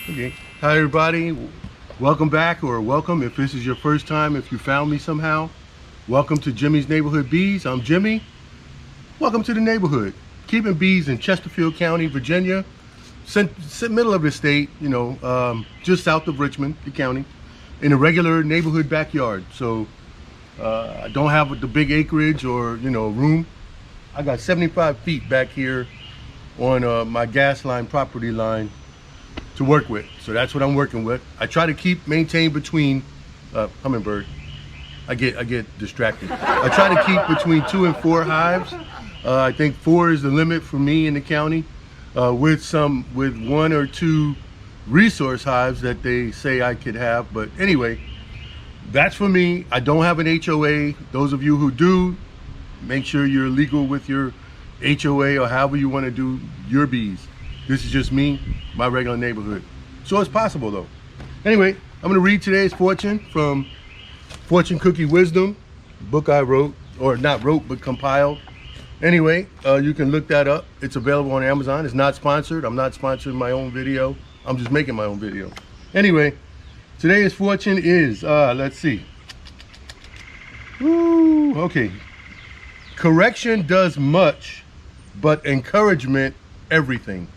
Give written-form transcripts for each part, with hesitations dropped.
Okay. Hi everybody. Welcome back, or welcome if this is your first time, if you found me somehow. Welcome to Jimmy's Neighborhood Bees. I'm Jimmy. Welcome to the neighborhood. Keeping bees in Chesterfield County, Virginia. Middle of the state, just south of Richmond, the county, in a regular neighborhood backyard. So I don't have the big acreage or, room. I got 75 feet back here on my gas line, property line to work with. So that's what I'm working with. I try to maintain between, hummingbird, I get distracted. I try to keep between 2 and 4 hives. I think 4 is the limit for me in the county, with 1 or 2 resource hives that they say I could have. But anyway, that's for me. I don't have an HOA. Those of you who do, make sure you're legal with your HOA or however you want to do your bees. This is just me, my regular neighborhood. So it's possible though. Anyway, I'm gonna read today's fortune from Fortune Cookie Wisdom, book I wrote, or not wrote, but compiled. Anyway, you can look that up. It's available on Amazon. It's not sponsored. I'm not sponsoring my own video. I'm just making my own video. Anyway, today's fortune is, let's see. Woo, okay. Correction does much, but encouragement everything.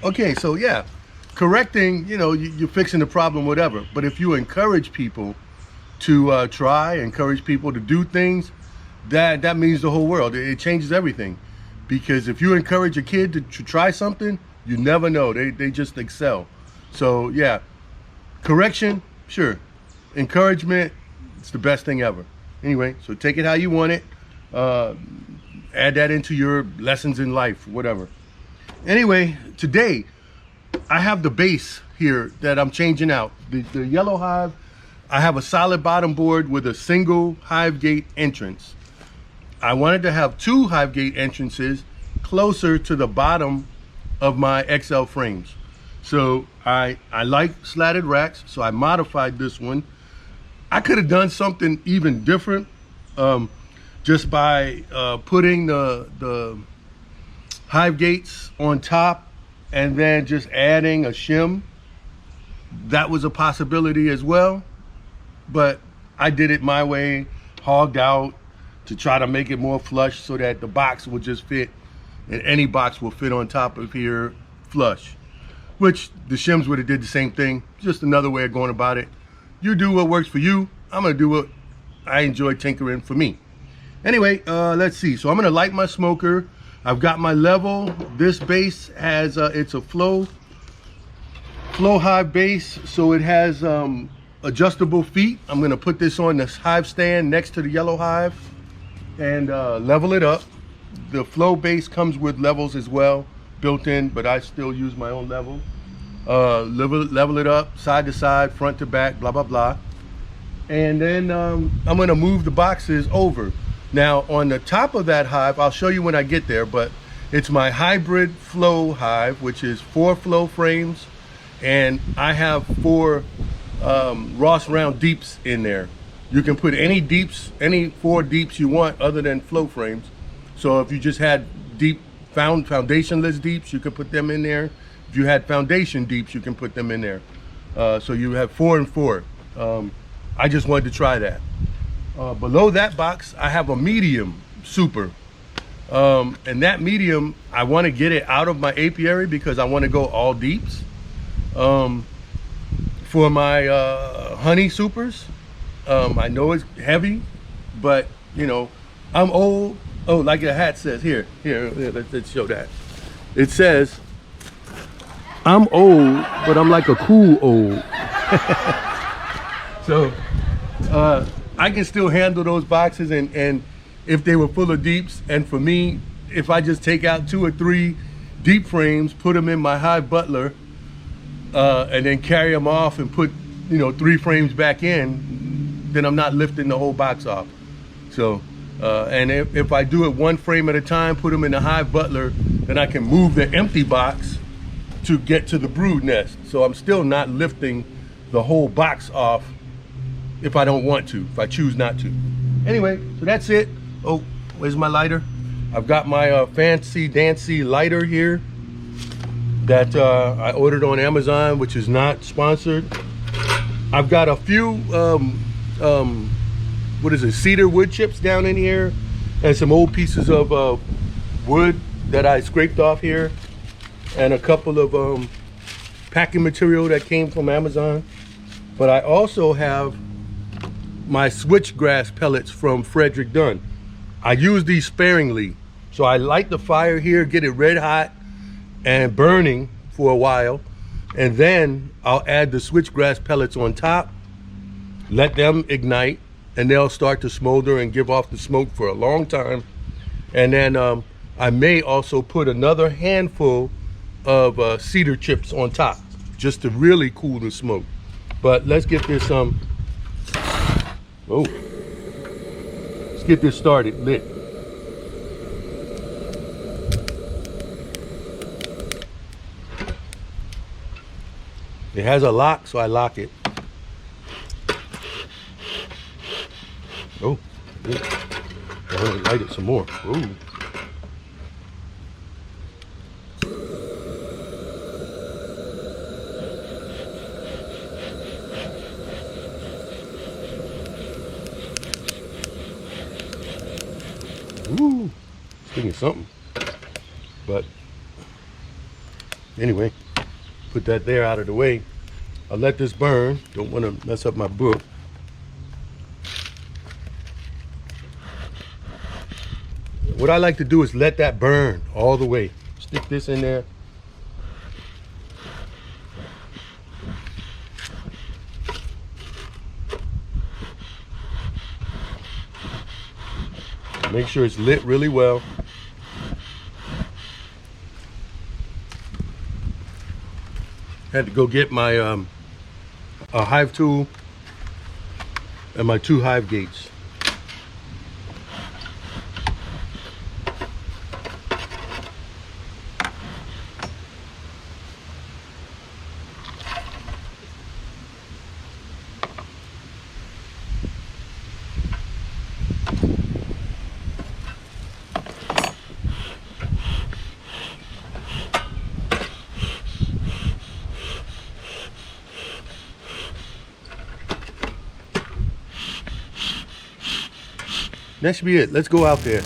Okay, so yeah, correcting, you're fixing the problem, whatever. But if you encourage people to encourage people to do things, that means the whole world. It changes everything. Because if you encourage a kid to try something, you never know. They just excel. So yeah, correction, sure. Encouragement, it's the best thing ever. Anyway, so take it how you want it. Add that into your lessons in life, whatever. Anyway, today I have the base here that I'm changing out. The yellow hive, I have a solid bottom board with a single hive gate entrance. I wanted to have 2 hive gate entrances closer to the bottom of my XL frames. So I like slatted racks, so I modified this one. I could have done something even different, just by putting the hive gates on top and then just adding a shim. That was a possibility as well, but I did it my way, hogged out to try to make it more flush so that the box will just fit, and any box will fit on top of here flush, which the shims would have did the same thing. Just another way of going about it. You do what works for you. I'm gonna do what I enjoy tinkering for me. Anyway, let's see. So I'm gonna light my smoker. I've got my level. This base has, it's a flow hive base, so it has adjustable feet. I'm gonna put this on this hive stand next to the yellow hive and level it up. The flow base comes with levels as well, built in, but I still use my own level. Level it up, side to side, front to back, blah, blah, blah. And then I'm gonna move the boxes over. Now on the top of that hive, I'll show you when I get there, but it's my hybrid flow hive, which is 4 flow frames, and I have 4 Ross round deeps in there. You can put any deeps, any 4 deeps you want other than flow frames. So if you just had deep foundationless deeps, you could put them in there. If you had foundation deeps, you can put them in there. So you have 4 and 4. I just wanted to try that. Below that box, I have a medium super. And that medium, I want to get it out of my apiary because I want to go all deeps. For my honey supers, I know it's heavy, but I'm old. Oh, like the hat says, here, let's show that. It says, I'm old, but I'm like a cool old. So, I can still handle those boxes, and if they were full of deeps, and for me, if I just take out 2 or 3 deep frames, put them in my Hive Butler, and then carry them off and put 3 frames back in, then I'm not lifting the whole box off. So and if I do it 1 frame at a time, put them in the Hive Butler, then I can move the empty box to get to the brood nest. So I'm still not lifting the whole box off if I don't want to, if I choose not to. Anyway, so that's it. Oh, where's my lighter? I've got my fancy dancy lighter here. that I ordered on Amazon, which is not sponsored. I've got a few, what is it, cedar wood chips down in here, and some old pieces of wood that I scraped off here, and a couple of packing material that came from Amazon. But I also have my switchgrass pellets from Frederick Dunn. I use these sparingly. So I light the fire here, get it red hot and burning for a while, and then I'll add the switchgrass pellets on top, let them ignite, and they'll start to smolder and give off the smoke for a long time. And then I may also put another handful of cedar chips on top, just to really cool the smoke. But let's get this let's get this started, lit. It has a lock, so I lock it. Oh, I want to light it some more. Ooh. Ooh, thinking something. But anyway, put that there out of the way. I'll let this burn. Don't want to mess up my book. What I like to do is let that burn all the way. Stick this in there. Make sure it's lit really well. Had to go get my a hive tool and my 2 hive gates. That should be it. Let's go out there.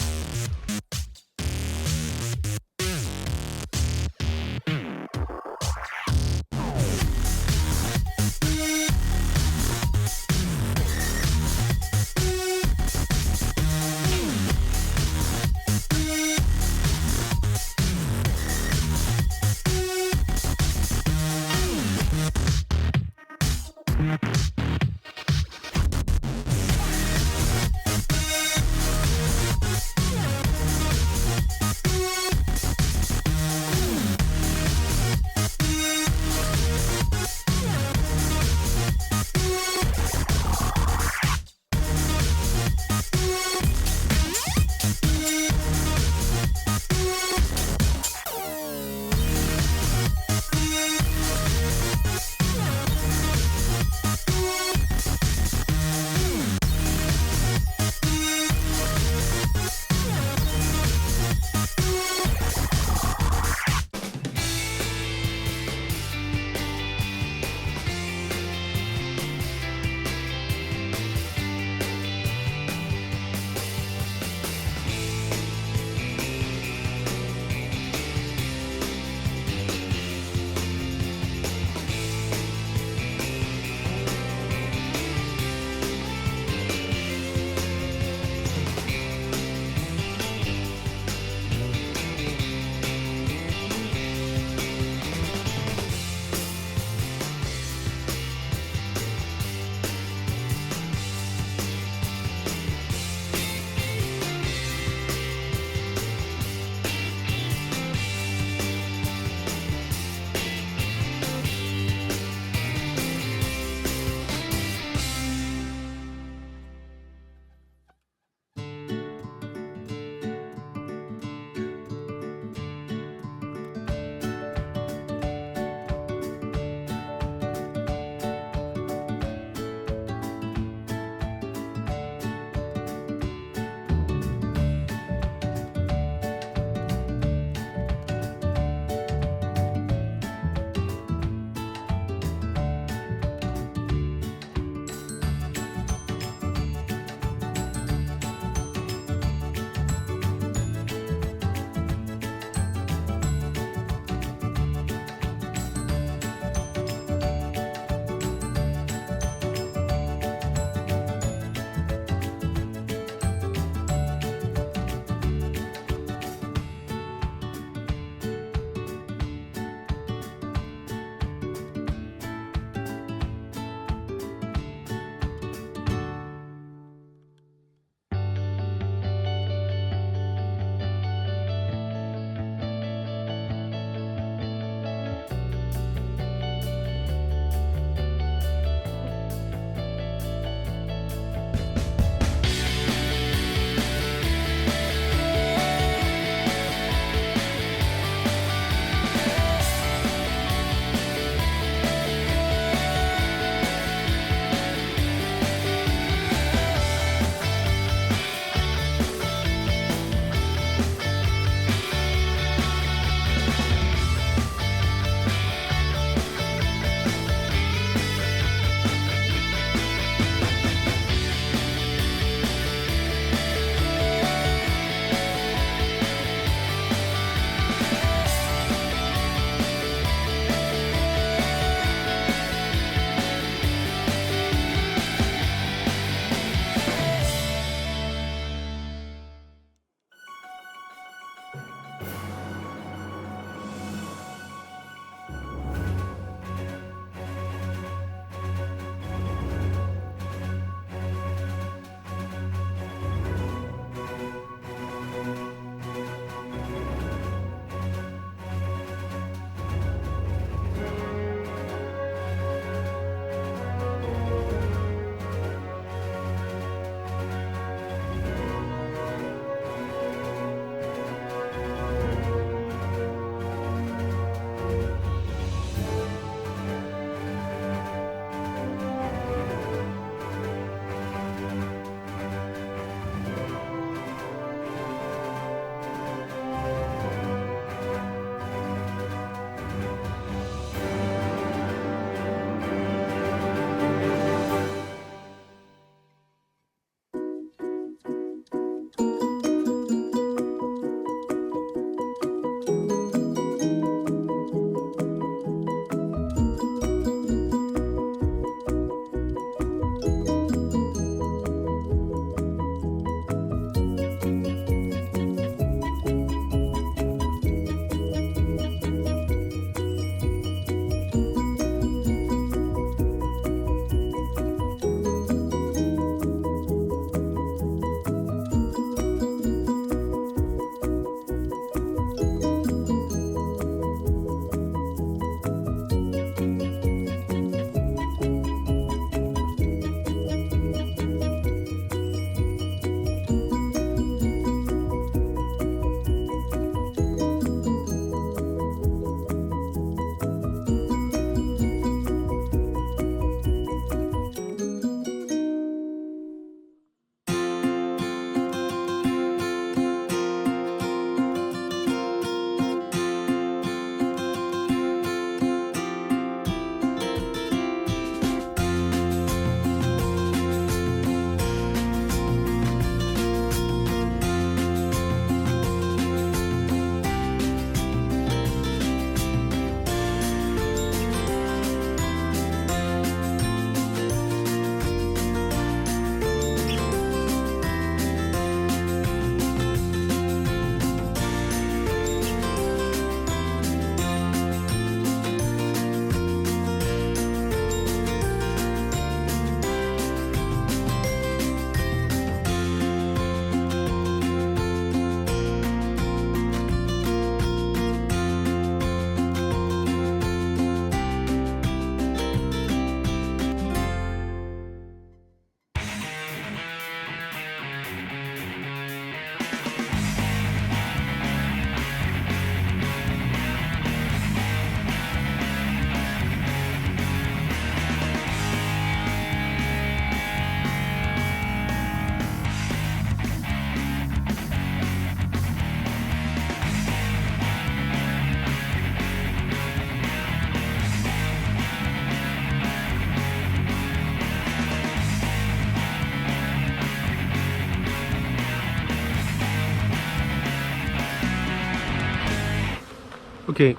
Okay,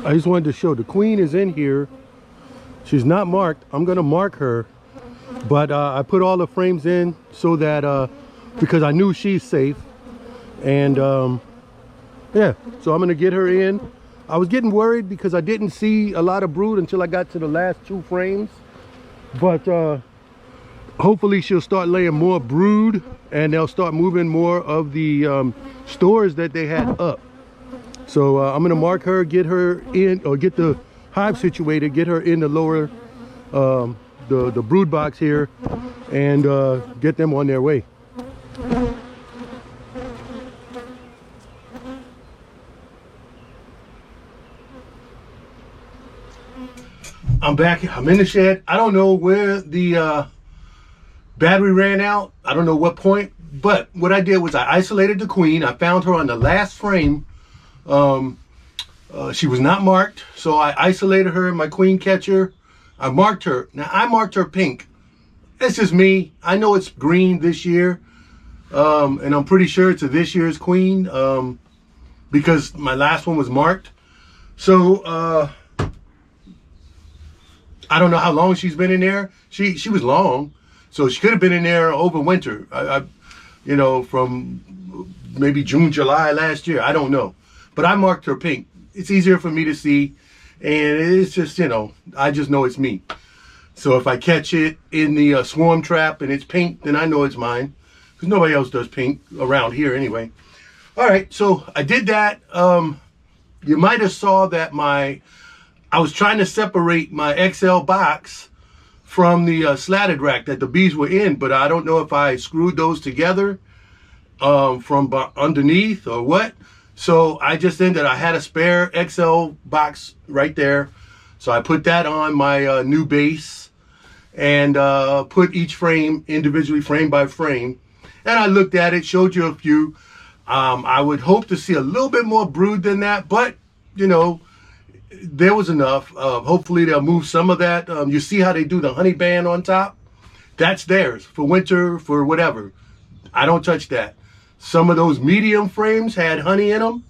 I just wanted to show the queen is in here. She's not marked. I'm gonna mark her, but I put all the frames in so that because I knew she's safe, and yeah, so I'm gonna get her in. I was getting worried because I didn't see a lot of brood until I got to the last 2 frames, but hopefully she'll start laying more brood, and they'll start moving more of the stores that they had up. So I'm gonna mark her, get her in, or get the hive situated, get her in the lower the brood box here, and get them on their way. I'm back. I'm in the shed. I don't know where the battery ran out. I don't know what point, but what I did was I isolated the queen. I found her on the last frame. She was not marked, so I isolated her, my queen catcher. I marked her. Now I marked her pink. It's just me. I know it's green this year, and I'm pretty sure it's a this year's queen because my last one was marked. So I don't know how long she's been in there. She was long, so she could have been in there over winter. You know, from maybe June, July last year. I don't know, but I marked her pink. It's easier for me to see, and it's just, you know, I just know it's me. So if I catch it in the swarm trap and it's pink, then I know it's mine, because nobody else does pink around here anyway. All right, so I did that. You might have saw that I was trying to separate my XL box from the slatted rack that the bees were in, but I don't know if I screwed those together from underneath or what. So I just ended, I had a spare XL box right there. So I put that on my new base and put each frame individually, frame by frame. And I looked at it, showed you a few. I would hope to see a little bit more brood than that, but you know, there was enough. Hopefully they'll move some of that. You see how they do the honey band on top? That's theirs for winter, for whatever. I don't touch that. Some of those medium frames had honey in them.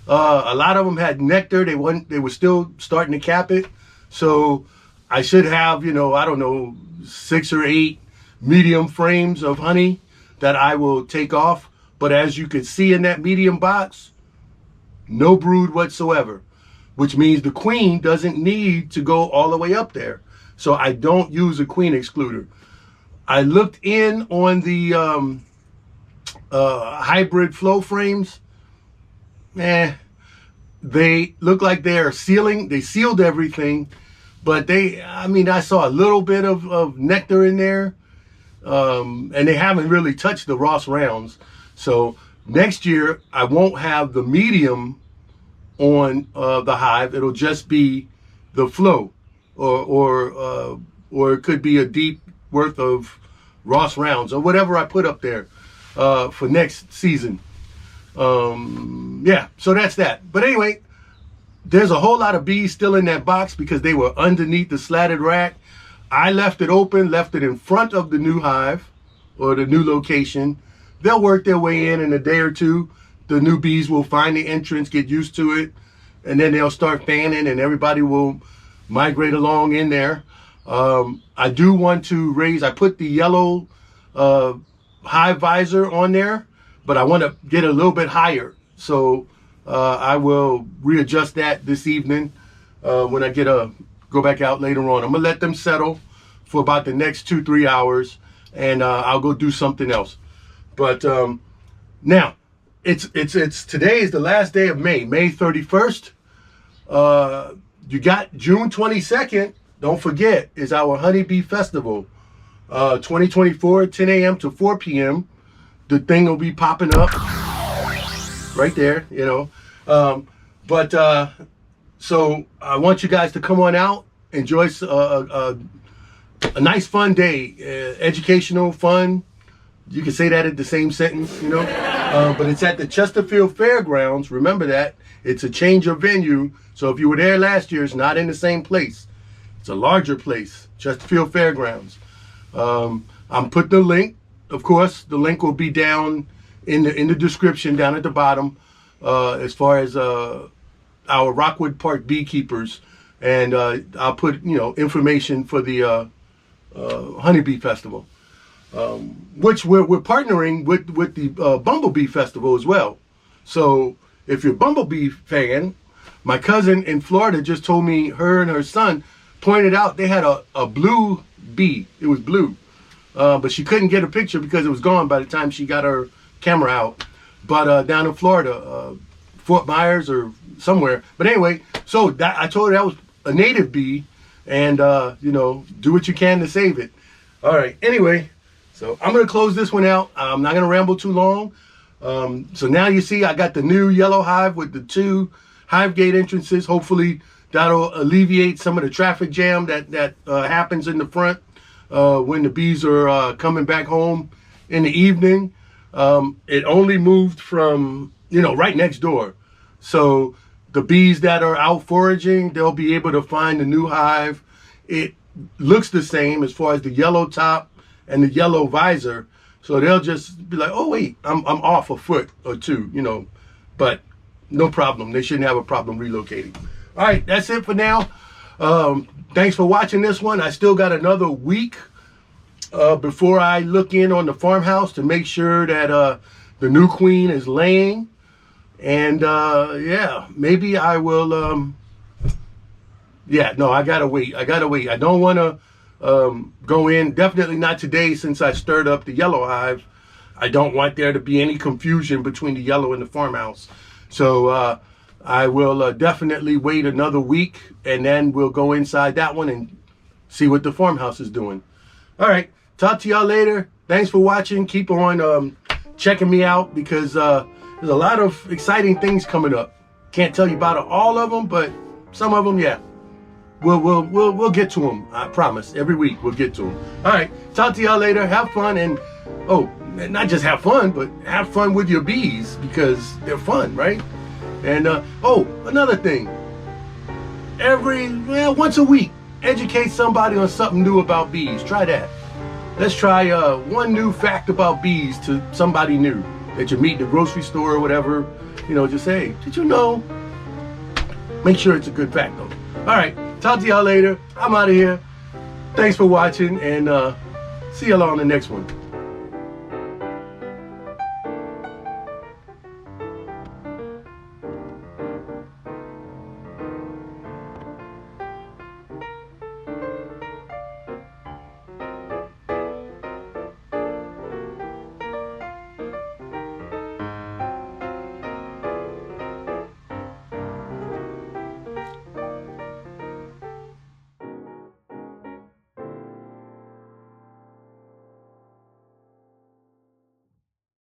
A lot of them had nectar. They were still starting to cap it. So I should have, you know, I don't know, 6 or 8 medium frames of honey that I will take off. But as you can see in that medium box, no brood whatsoever, which means the queen doesn't need to go all the way up there. So I don't use a queen excluder. I looked in on the hybrid flow frames. They look like they're sealing. They sealed everything, but I saw a little bit of nectar in there, and they haven't really touched the Ross rounds. So next year I won't have the medium on the hive. It'll just be the flow, or it could be a deep worth of Ross rounds or whatever I put up there for next season. Yeah, so that's that. But anyway, there's a whole lot of bees still in that box because they were underneath the slatted rack. I left it open, left it in front of the new hive or the new location. They'll work their way in a day or two. The new bees will find the entrance, get used to it, and then they'll start fanning and everybody will migrate along in there. I do want to raise, I put the yellow hive visor on there, but I want to get a little bit higher. So I will readjust that this evening when I go back out later on. I'm gonna let them settle for about the next 2-3 hours, and I'll go do something else. But now it's today is the last day of May 31st. You got June 22nd. Don't forget, is our HoneyBee Festival, 2024, 10 a.m. to 4 p.m. The thing will be popping up right there, you know. So I want you guys to come on out, enjoy a nice fun day, educational, fun. You can say that in the same sentence, you know. But it's at the Chesterfield Fairgrounds. Remember that. It's a change of venue. So if you were there last year, it's not in the same place. It's a larger place, Chesterfield Fairgrounds. I'm putting the link. Of course, the link will be down in the description, down at the bottom, as far as our Rockwood Park beekeepers, and I'll put information for the HoneyBee Festival, which we're partnering with the Bumblebee Festival as well. So if you're a Bumblebee fan, my cousin in Florida just told me her and her son pointed out they had a blue bee. It was blue, but she couldn't get a picture because it was gone by the time she got her camera out. But down in Florida, Fort Myers or somewhere. But anyway, so I told her that was a native bee, and do what you can to save it. All right. Anyway, so I'm gonna close this one out. I'm not gonna ramble too long. So now you see I got the new yellow hive with the 2 hive gate entrances. Hopefully that'll alleviate some of the traffic jam that happens in the front when the bees are coming back home in the evening. It only moved from right next door, so the bees that are out foraging, they'll be able to find the new hive. It looks the same as far as the yellow top and the yellow visor. So they'll just be like, oh wait, I'm off a foot or 2, but no problem. They shouldn't have a problem relocating. All right, that's it for now. Thanks for watching this one. I still got another week before I look in on the farmhouse to make sure that the new queen is laying. And yeah, maybe I will, yeah, no, I gotta wait. I don't want to go in, definitely not today since I stirred up the yellow hive. I don't want there to be any confusion between the yellow and the farmhouse. So I will definitely wait another week, and then we'll go inside that one and see what the farmhouse is doing. All right, talk to y'all later. Thanks for watching. Keep on checking me out, because there's a lot of exciting things coming up. Can't tell you about all of them, but some of them, yeah. We'll get to them. I promise. Every week we'll get to them. All right. Talk to y'all later. Have fun, and not just have fun, but have fun with your bees, because they're fun, right? And another thing. Once a week, educate somebody on something new about bees. Try that. Let's try one new fact about bees to somebody new that you meet in the grocery store or whatever. Just say, did you know? Make sure it's a good fact though. All right, talk to y'all later. I'm out of here. Thanks for watching, and see y'all on the next one.